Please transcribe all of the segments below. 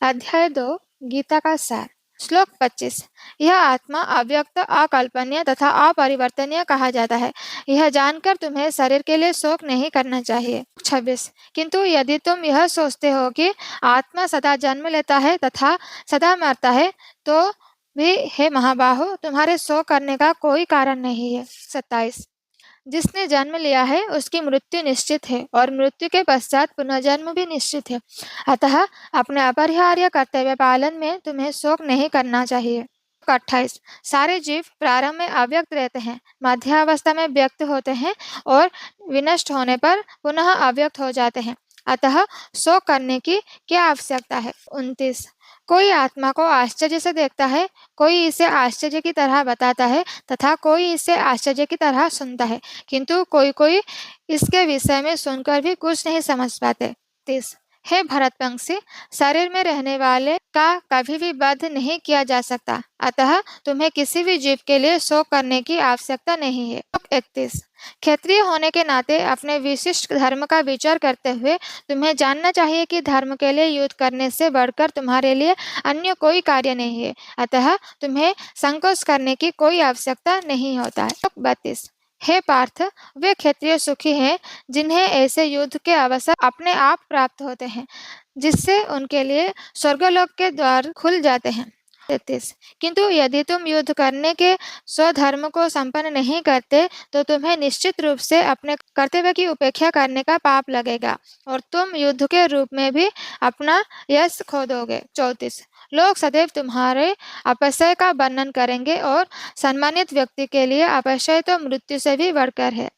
अध्याय 2 गीता का सार। श्लोक 25। यह आत्मा अव्यक्त, अकल्पनीय तथा अपरिवर्तनीय कहा जाता है। यह जानकर तुम्हें शरीर के लिए शोक नहीं करना चाहिए। 26। किंतु यदि तुम यह सोचते हो कि आत्मा सदा जन्म लेता है तथा सदा मरता है, तो भी हे महाबाहो, तुम्हारे शोक करने का कोई कारण नहीं है। 27। जिसने जन्म लिया है उसकी मृत्यु निश्चित है और मृत्यु के पश्चात पुनर्जन्म भी निश्चित है। अतः अपने अपरिहार्य कर्तव्य पालन में तुम्हें शोक नहीं करना चाहिए। 28। सारे जीव प्रारंभ में अव्यक्त रहते हैं, मध्यावस्था में व्यक्त होते हैं और विनष्ट होने पर पुनः अव्यक्त हो जाते हैं। अतः शोक करने की क्या आवश्यकता है। 29। कोई आत्मा को आश्चर्य से देखता है, कोई इसे आश्चर्य की तरह बताता है तथा कोई इसे आश्चर्य की तरह सुनता है, किंतु कोई कोई इसके विषय में सुनकर भी कुछ नहीं समझ पाते। 30। हे भरतवंशी, शरीर में रहने वाले का कभी भी वध नहीं किया जा सकता, अतः तुम्हें किसी भी जीव के लिए शोक करने की आवश्यकता नहीं है। 31। क्षत्रिय होने के नाते अपने विशिष्ट धर्म का विचार करते हुए तुम्हें जानना चाहिए कि धर्म के लिए युद्ध करने से बढ़कर तुम्हारे लिए अन्य कोई कार्य नहीं है, अतः तुम्हें संकोच करने की कोई आवश्यकता नहीं होता है। 32। हे पार्थ, वे क्षत्रिय सुखी हैं जिन्हें ऐसे युद्ध के अवसर अपने आप प्राप्त होते हैं, जिससे उनके लिए स्वर्गलोक के द्वार खुल जाते हैं। 33। किंतु यदि तुम युद्ध करने के स्वधर्म को संपन्न नहीं करते, तो तुम्हें निश्चित रूप से अपने कर्तव्य की उपेक्षा करने का पाप लगेगा और तुम युद्ध के रूप में भी अपना यश खो दोगे। 34। लोग सदैव तुम्हारे अपचय का वर्णन करेंगे और सम्मानित व्यक्ति के लिए अपचय तो मृत्यु से भी बढ़कर है।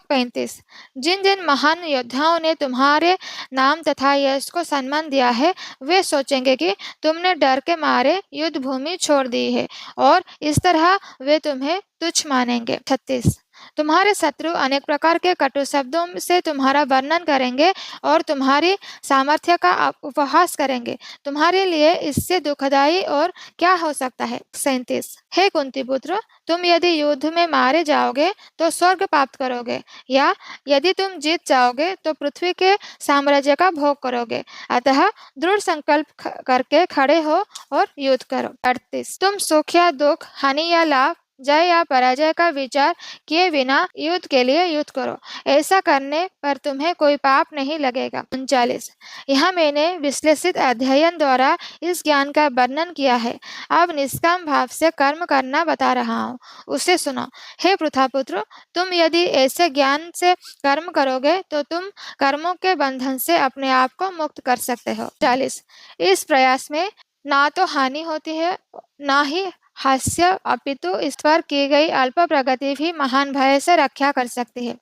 35। जिन जिन महान योद्धाओं ने तुम्हारे नाम तथा यश को सम्मान दिया है, वे सोचेंगे कि तुमने डर के मारे युद्ध भूमि छोड़ दी है और इस तरह वे तुम्हें तुच्छ मानेंगे। 36। तुम्हारे शत्रु अनेक प्रकार के कटु शब्दों से तुम्हारा वर्णन करेंगे और तुम्हारी सामर्थ्य का उपहास करेंगे। तुम्हारे लिए इससे दुखदायी और क्या हो सकता है। 37। हे कुंती पुत्र, तुम यदि युद्ध में मारे जाओगे तो स्वर्ग प्राप्त करोगे, या यदि तुम जीत जाओगे तो पृथ्वी के साम्राज्य का भोग करोगे। अतः दृढ़ संकल्प करके खड़े हो और युद्ध करो। 38। तुम सुख या दुख, हानि या लाभ, जय या पराजय का विचार किए बिना युद्ध के लिए युद्ध करो। ऐसा करने पर तुम्हें कोई पाप नहीं लगेगा। 39। यहाँ मैंने विश्लेषित अध्ययन द्वारा इस ज्ञान का वर्णन किया है। अब निष्काम भाव से कर्म करना बता रहा हूँ, उसे सुनो। हे पृथापुत्र, तुम यदि ऐसे ज्ञान से कर्म करोगे तो तुम कर्मों के बंधन से अपने आप को मुक्त कर सकते हो। 40। इस प्रयास में ना तो हानि होती है, ना ही हास्य, अपितु इस पर की गई अल्प प्रगति भी महान भय से रक्षा कर सकती है।